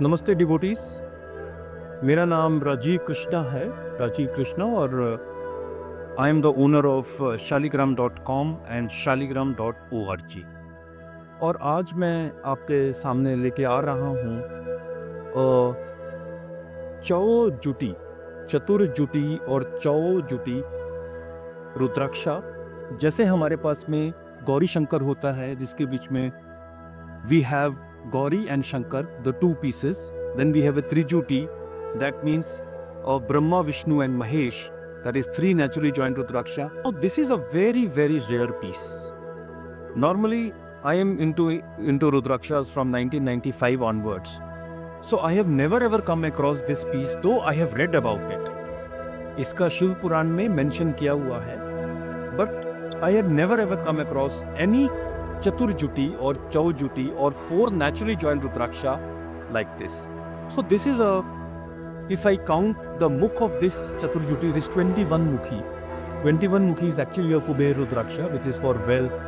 नमस्ते डिवोटीज। मेरा नाम राजीव कृष्णा है, राजीव कृष्णा, और I am the owner of शालिग्राम.com एंड शालिग्राम.org। और आज मैं आपके सामने लेके आ रहा हूँ चौ जुटी, चतुर जुटी और चौ जुटी रुद्राक्षा। जैसे हमारे पास में गौरी शंकर होता है, जिसके बीच में we have Gauri and Shankar, the two pieces. Then we have a Trijuti, that means of Brahma, Vishnu and Mahesh, that is three naturally joined Rudraksha. Now this is a very, very rare piece. Normally I am into Rudrakshas from 1995 onwards. So I have never ever come across this piece, though I have read about it. इसका शिव पुराण में mention किया हुआ है, but I have never ever come across any Chaturjuti or Chaujuti or four naturally joined Rudraksha like this. So this is if I count the mukh of this Chaturjuti, it is 21 mukhi. 21 mukhi is actually a Kuber Rudraksha, which is for wealth,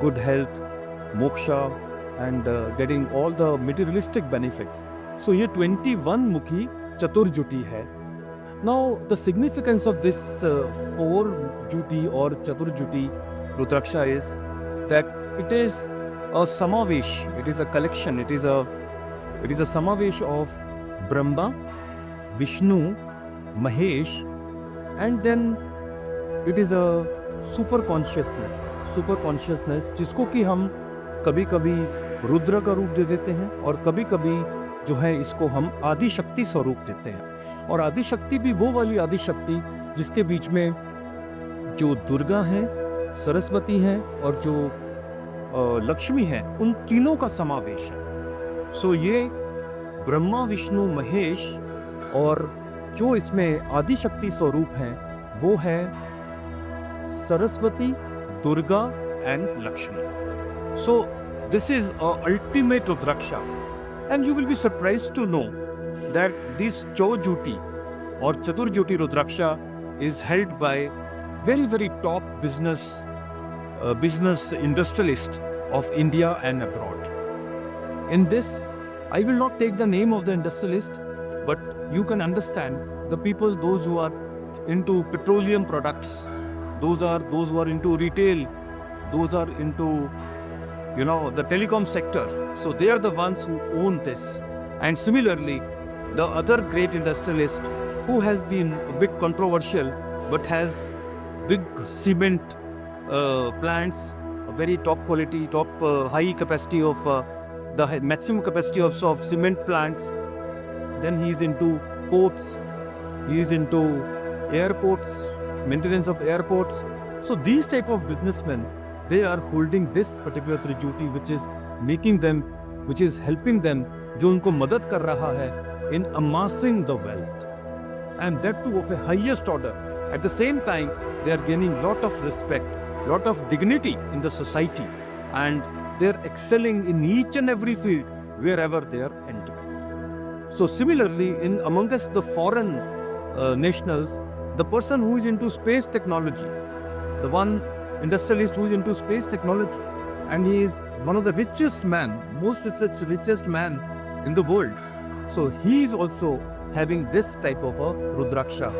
good health, moksha and getting all the materialistic benefits. So here 21 mukhi Chaturjuti hai. Now the significance of this four Juti or Chaturjuti Rudraksha is that it is a samavesh, it is a collection, it is a samavesh of Brahma, Vishnu, Mahesh, and then it is a super consciousness जिसको कि हम कभी कभी रुद्र का रूप दे देते हैं और कभी कभी जो है इसको हम आदि शक्ति स्वरूप देते हैं। और आदि शक्ति भी वो वाली आदि शक्ति जिसके बीच में जो दुर्गा है, सरस्वती है और जो लक्ष्मी है, उन तीनों का समावेश है। सो ये ब्रह्मा, विष्णु, महेश और जो इसमें आदि शक्ति स्वरूप है वो है Saraswati, Durga and Lakshmi. So this is ultimate rudraksha and you will be surprised to know that this चौजुटी और चतुर्जुटी rudraksha is held by very, very top business industrialist of India and abroad. In this, I will not take the name of the industrialist, but you can understand the people, those who are into petroleum products, those who are into retail, those are into, the telecom sector. So they are the ones who own this. And similarly, the other great industrialist who has been a bit controversial, but has big cement plants, a very top quality, high capacity of the maximum capacity of cement plants. Then he is into ports, he is into airports, maintenance of airports. So these type of businessmen, they are holding this particular Trijuti, which is helping them, जो उनको मदद कर रहा है in amassing the wealth, and that too of a highest order. At the same time, they are gaining lot of respect, lot of dignity in the society, and they are excelling in each and every field wherever they are entering. So similarly, in among us the foreign nationals, the person who is into space technology, the one industrialist who is into space technology, and he is one of the richest man in the world. So he is also having this type of a Rudraksha,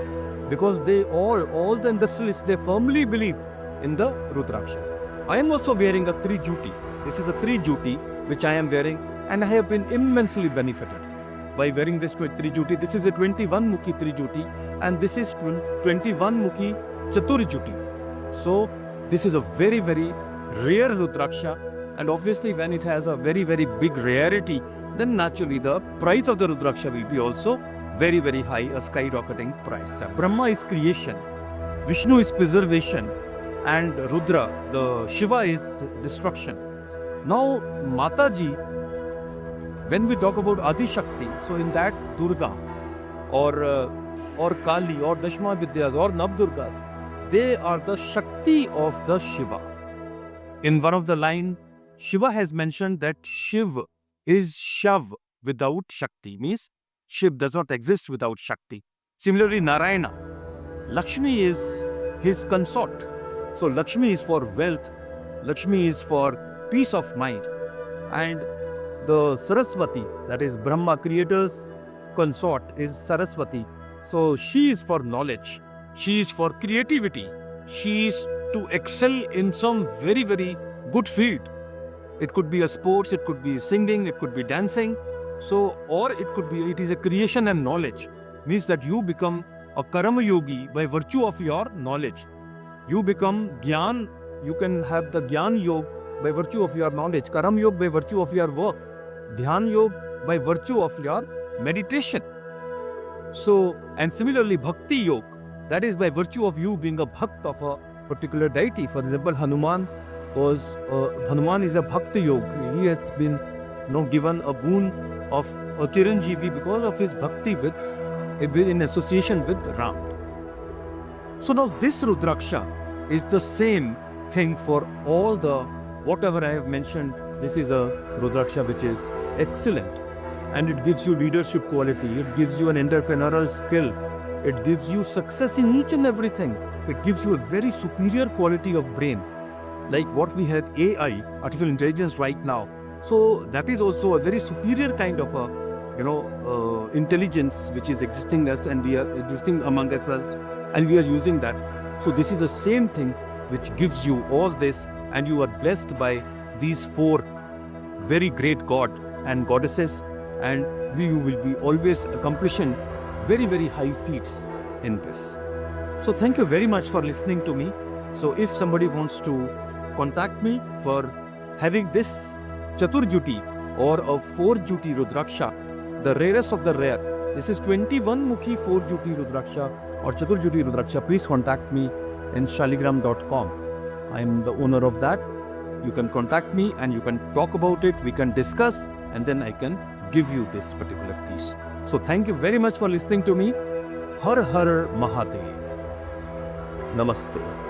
because they all the industrialists, they firmly believe in the Rudrakshas. I am also wearing a Trijuti. This is a Trijuti which I am wearing, and I have been immensely benefited by wearing this Trijuti. This is a 21 Mukhi Trijuti, and this is 21 Mukhi Chaturjuti. So this is a very, very rare Rudraksha, and obviously when it has a very, very big rarity, then naturally the price of the Rudraksha will be also very, very high, a skyrocketing price. Brahma is creation, Vishnu is preservation, and Rudra, the Shiva, is destruction. Now Mataji, when we talk about Adi Shakti, so in that Durga or Kali or Dashma Vidyas or Navdurgas, they are the Shakti of the Shiva. In one of the line, Shiva has mentioned that Shiv is Shav without Shakti, means Shiv does not exist without Shakti. Similarly, Narayana, Lakshmi is his consort. So Lakshmi is for wealth, Lakshmi is for peace of mind, and the Saraswati, that is Brahma creator's consort, is Saraswati. So she is for knowledge, she is for creativity, she is to excel in some very, very good field. It could be a sports, it could be singing, it could be dancing. So, or it is a creation and knowledge. Means that you become a Karma Yogi by virtue of your knowledge. You become Gyan, you can have the Gyan Yoga by virtue of your knowledge, Karam Yoga by virtue of your work, Dhyan Yoga by virtue of your meditation. So, and similarly Bhakti Yoga, that is by virtue of you being a Bhakt of a particular deity. For example, Hanuman is a Bhakti Yoga. He has been given a boon of a Chiranjeevi because of his bhakti in association with Ram. So now this Rudraksha is the same thing for all the whatever I have mentioned. This is a Rudraksha which is excellent, and it gives you leadership quality, it gives you an entrepreneurial skill, it gives you success in each and everything. It gives you a very superior quality of brain, like what we have AI, artificial intelligence right now. So that is also a very superior kind of a intelligence which is existing us, and we are existing among us, and we are using that. So this is the same thing which gives you all this, and you are blessed by these four very great god and goddesses, and you will be always accomplishing very, very high feats in this. So thank you very much for listening to me. So if somebody wants to contact me for having this Chaturjuti or a 4-juti Rudraksha, the rarest of the rare, this is 21-mukhi 4-juti Rudraksha or Chaturjuti Rudraksha, please contact me in shaligram.com. I am the owner of that. You can contact me and you can talk about it, we can discuss, and then I can give you this particular piece. So thank you very much for listening to me. Har Har Mahadev. Namaste.